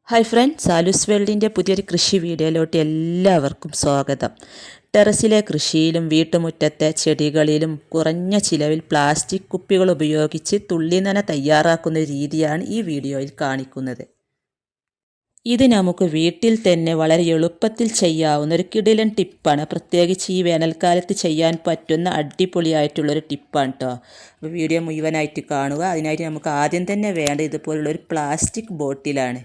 Hi friends, സാലൂസ് വേൾഡിൻ്റെ പുതിയൊരു കൃഷി വീഡിയോയിലോട്ട് എല്ലാവർക്കും സ്വാഗതം. ടെറസിലെ കൃഷിയിലും വീട്ടുമുറ്റത്തെ ചെടികളിലും കുറഞ്ഞ ചിലവിൽ പ്ലാസ്റ്റിക് കുപ്പികൾ ഉപയോഗിച്ച് തുള്ളിനന തയ്യാറാക്കുന്ന രീതിയാണ് ഈ വീഡിയോയിൽ കാണിക്കുന്നത്. ഇത് നമുക്ക് വീട്ടിൽ തന്നെ വളരെ എളുപ്പത്തിൽ ചെയ്യാവുന്ന ഒരു കിടിലൻ ടിപ്പാണ്. പ്രത്യേകിച്ച് ഈ വേനൽക്കാലത്ത് ചെയ്യാൻ പറ്റുന്ന അടിപൊളിയായിട്ടുള്ളൊരു ടിപ്പാണ് കേട്ടോ. അപ്പോൾ വീഡിയോ മുഴുവനായിട്ട് കാണുക. അതിനായിട്ട് നമുക്ക് ആദ്യം തന്നെ വേണ്ട ഇതുപോലുള്ളൊരു പ്ലാസ്റ്റിക് ബോട്ടിലാണ്.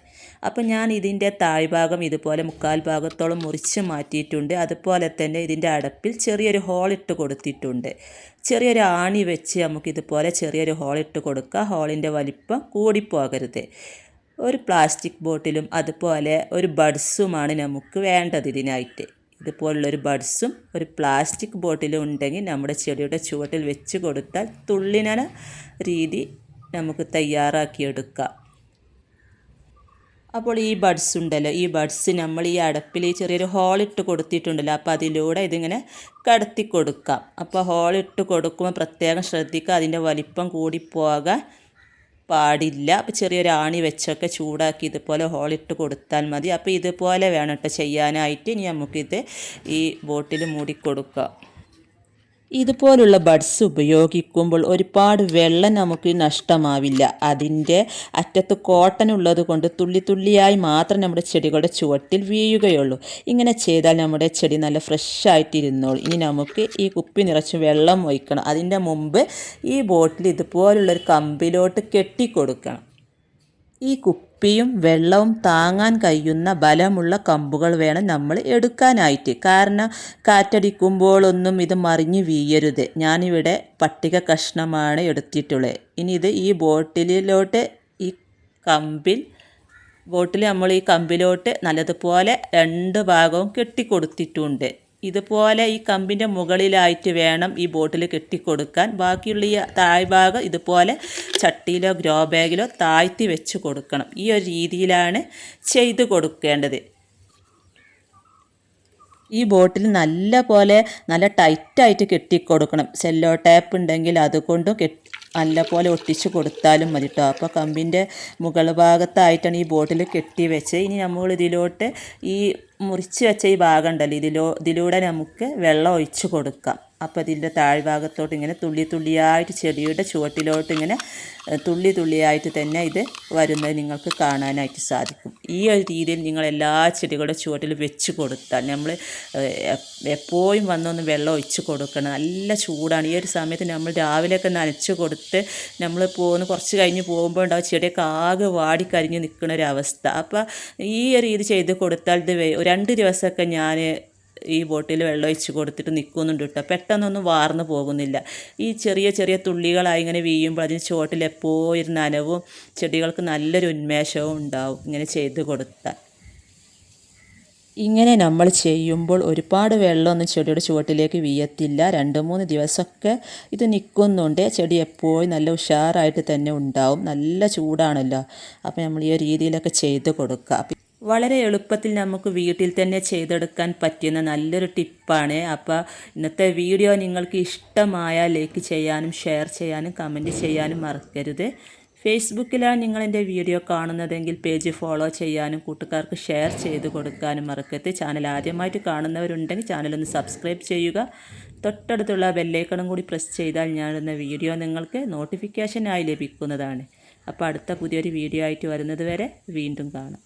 അപ്പോൾ ഞാൻ ഇതിൻ്റെ താഴ്ഭാഗം ഇതുപോലെ 1/4 ഭാഗത്തോളം മുറിച്ച് മാറ്റിയിട്ടുണ്ട്. അതുപോലെ തന്നെ ഇതിൻ്റെ അടപ്പിൽ ചെറിയൊരു ഹോളിട്ട് കൊടുത്തിട്ടുണ്ട്. ചെറിയൊരു ആണി വെച്ച് നമുക്കിതുപോലെ ചെറിയൊരു ഹോളിട്ട് കൊടുക്കുക. ഹോളിൻ്റെ വലിപ്പം കൂടിപ്പോകരുത്. ഒരു പ്ലാസ്റ്റിക് ബോട്ടിലും അതുപോലെ ഒരു ബഡ്സുമാണ് നമുക്ക് വേണ്ടത്. ഇതിനായിട്ട് ഇതുപോലുള്ളൊരു ബഡ്സും ഒരു പ്ലാസ്റ്റിക് ബോട്ടിലും ഉണ്ടെങ്കിൽ നമ്മുടെ ചെടിയുടെ ചുവട്ടിൽ വെച്ച് കൊടുത്താൽ തുള്ളിനന രീതി നമുക്ക് തയ്യാറാക്കിയെടുക്കാം. അപ്പോൾ ഈ ബഡ്സ് ഉണ്ടല്ലോ, ഈ ബഡ്സ് നമ്മൾ ഈ അടപ്പിൽ ചെറിയൊരു ഹോളിട്ട് കൊടുത്തിട്ടുണ്ടല്ലോ, അപ്പോൾ അതിലൂടെ ഇതിങ്ങനെ കടത്തി കൊടുക്കാം. അപ്പോൾ ഹോളിട്ട് കൊടുക്കുമ്പോൾ പ്രത്യേകം ശ്രദ്ധിക്കുക, അതിൻ്റെ വലിപ്പം കൂടിപ്പോകാൻ പാടില്ല. അപ്പോൾ ചെറിയൊരു ആണി വെച്ചൊക്കെ ചൂടാക്കി ഇതുപോലെ ഹോളിട്ട് കൊടുത്താൽ മതി. അപ്പോൾ ഇതുപോലെ വേണം കേട്ടോ ചെയ്യാനായിട്ട്. ഇനി നമുക്കിത് ഈ ബോട്ടിൽ മൂടിക്കൊടുക്കാം. ഇതുപോലുള്ള ബഡ്സ് ഉപയോഗിക്കുമ്പോൾ ഒരുപാട് വെള്ളം നമുക്ക് നഷ്ടമാവില്ല. അതിൻ്റെ അറ്റത്ത് കോട്ടൺ ഉള്ളത് കൊണ്ട് തുള്ളി തുള്ളിയായി മാത്രം നമ്മുടെ ചെടികളുടെ ചുവട്ടിൽ വീഴുകയുള്ളൂ. ഇങ്ങനെ ചെയ്താൽ നമ്മുടെ ചെടി നല്ല ഫ്രഷായിട്ടിരുന്നോളൂ. ഇനി നമുക്ക് ഈ കുപ്പി നിറച്ച് വെള്ളം ഒഴിക്കണം. അതിൻ്റെ മുമ്പ് ഈ ബോട്ടിൽ ഇതുപോലുള്ളൊരു കമ്പിലോട്ട് കെട്ടിക്കൊടുക്കണം. ഈ കുപ്പിയും വെള്ളവും താങ്ങാൻ കഴിയുന്ന ബലമുള്ള കമ്പുകൾ വേണം നമ്മൾ എടുക്കാനായിട്ട്. കാരണം കാറ്റടിക്കുമ്പോഴൊന്നും ഇത് മറിഞ്ഞു വീഴരുത്. ഞാനിവിടെ പട്ടിക കഷ്ണമാണ് എടുത്തിട്ടുള്ളത്. ഇനി ഇത് ഈ ബോട്ടിലോട്ട് ബോട്ടിൽ നമ്മൾ ഈ കമ്പിലോട്ട് നല്ലതുപോലെ 2 ഭാഗവും കെട്ടിക്കൊടുത്തിട്ടുണ്ട്. ഇതുപോലെ ഈ കമ്പിൻ്റെ മുകളിലായിട്ട് വേണം ഈ ബോട്ടിൽ കെട്ടിക്കൊടുക്കാൻ. ബാക്കിയുള്ള ഈ താഴ്ഭാഗം ഇതുപോലെ ചട്ടിയിലോ ഗ്രോ ബാഗിലോ താഴ്ത്തി വെച്ച് കൊടുക്കണം. ഈ ഒരു രീതിയിലാണ് ചെയ്ത് കൊടുക്കേണ്ടത്. ഈ ബോട്ടിൽ നല്ല ടൈറ്റായിട്ട് കെട്ടിക്കൊടുക്കണം. സെല്ലോ ടേപ്പ് ഉണ്ടെങ്കിൽ അതുകൊണ്ടും നല്ലപോലെ ഒട്ടിച്ച് കൊടുത്താലും മതി കേട്ടോ. അപ്പോൾ കമ്പിൻ്റെ മുകൾ ഭാഗത്തായിട്ടാണ് ഈ ബോട്ടിൽ കെട്ടി വെച്ച്. ഇനി നമ്മൾ ഇതിലോട്ട് ഈ മുറിച്ച് വെച്ച ഈ ഭാഗം ഉണ്ടല്ലോ, ഇതിലൂടെ നമുക്ക് വെള്ളം ഒഴിച്ച് കൊടുക്കാം. അപ്പോൾ ഇതിൻ്റെ താഴ്ഭാഗത്തോട്ട് ഇങ്ങനെ തുള്ളി തുള്ളിയായിട്ട് ചെടിയുടെ ചുവട്ടിലോട്ട് ഇങ്ങനെ തുള്ളി തുള്ളിയായിട്ട് തന്നെ ഇത് വരുന്നത് നിങ്ങൾക്ക് കാണാനായിട്ട് സാധിക്കും. ഈ ഒരു രീതിയിൽ നിങ്ങൾ എല്ലാ ചെടികളുടെ ചുവട്ടിൽ വെച്ച് കൊടുത്താൽ, നമ്മൾ എപ്പോഴും വന്നൊന്ന് വെള്ളം ഒഴിച്ച് കൊടുക്കണം. നല്ല ചൂടാണ്. ഈ ഒരു സമയത്ത് നമ്മൾ രാവിലെയൊക്കെ നനച്ച് കൊടുത്ത് നമ്മൾ കുറച്ച് കഴിഞ്ഞ് പോകുമ്പോൾ ഉണ്ടാവും ചെടിയൊക്കെ ആകെ വാടിക്കരിഞ്ഞ് നിൽക്കുന്ന ഒരവസ്ഥ. അപ്പോൾ ഈ ഒരു രീതി ചെയ്ത് കൊടുത്താൽ ഇത് 2 ദിവസമൊക്കെ ഞാൻ ഈ ബോട്ടിൽ വെള്ളം ഒഴിച്ച് കൊടുത്തിട്ട് നിൽക്കുന്നുണ്ട് കേട്ടോ. പെട്ടെന്നൊന്നും വാർന്നു പോകുന്നില്ല. ഈ ചെറിയ ചെറിയ തുള്ളികളായി ഇങ്ങനെ വീഴുമ്പോൾ അതിന് ചുവട്ടിൽ എപ്പോഴും നനവും ചെടികൾക്ക് നല്ലൊരു ഉന്മേഷവും ഉണ്ടാവും ഇങ്ങനെ ചെയ്ത് കൊടുത്താൽ. ഇങ്ങനെ നമ്മൾ ചെയ്യുമ്പോൾ ഒരുപാട് വെള്ളമൊന്നും ചെടിയുടെ ചുവട്ടിലേക്ക് വീഴത്തില്ല. 2-3 ദിവസമൊക്കെ ഇത് നിൽക്കുന്നുണ്ട്. ചെടി എപ്പോഴും നല്ല ഉഷാറായിട്ട് തന്നെ ഉണ്ടാവും. നല്ല ചൂടാണല്ലോ. അപ്പോൾ നമ്മൾ ഈ രീതിയിലൊക്കെ ചെയ്ത് കൊടുക്കുക. വളരെ എളുപ്പത്തിൽ നമുക്ക് വീട്ടിൽ തന്നെ ചെയ്തെടുക്കാൻ പറ്റുന്ന നല്ലൊരു ടിപ്പാണ്. അപ്പോൾ ഇന്നത്തെ വീഡിയോ നിങ്ങൾക്ക് ഇഷ്ടമായാൽ ലൈക്ക് ചെയ്യാനും ഷെയർ ചെയ്യാനും കമൻറ്റ് ചെയ്യാനും മറക്കരുത്. ഫേസ്ബുക്കിലാണ് നിങ്ങൾ എൻ്റെ വീഡിയോ കാണുന്നതെങ്കിൽ പേജ് ഫോളോ ചെയ്യാനും കൂട്ടുകാർക്ക് ഷെയർ ചെയ്ത് കൊടുക്കാനും മറക്കരുത്. ചാനൽ ആദ്യമായിട്ട് കാണുന്നവരുണ്ടെങ്കിൽ ചാനലൊന്ന് സബ്സ്ക്രൈബ് ചെയ്യുക. തൊട്ടടുത്തുള്ള ബെല്ലൈക്കണും കൂടി പ്രസ് ചെയ്താൽ ഞാനിടുന്ന വീഡിയോ നിങ്ങൾക്ക് നോട്ടിഫിക്കേഷനായി ലഭിക്കുന്നതാണ്. അപ്പോൾ അടുത്ത പുതിയൊരു വീഡിയോ ആയിട്ട് വരുന്നത് വരെ വീണ്ടും കാണാം.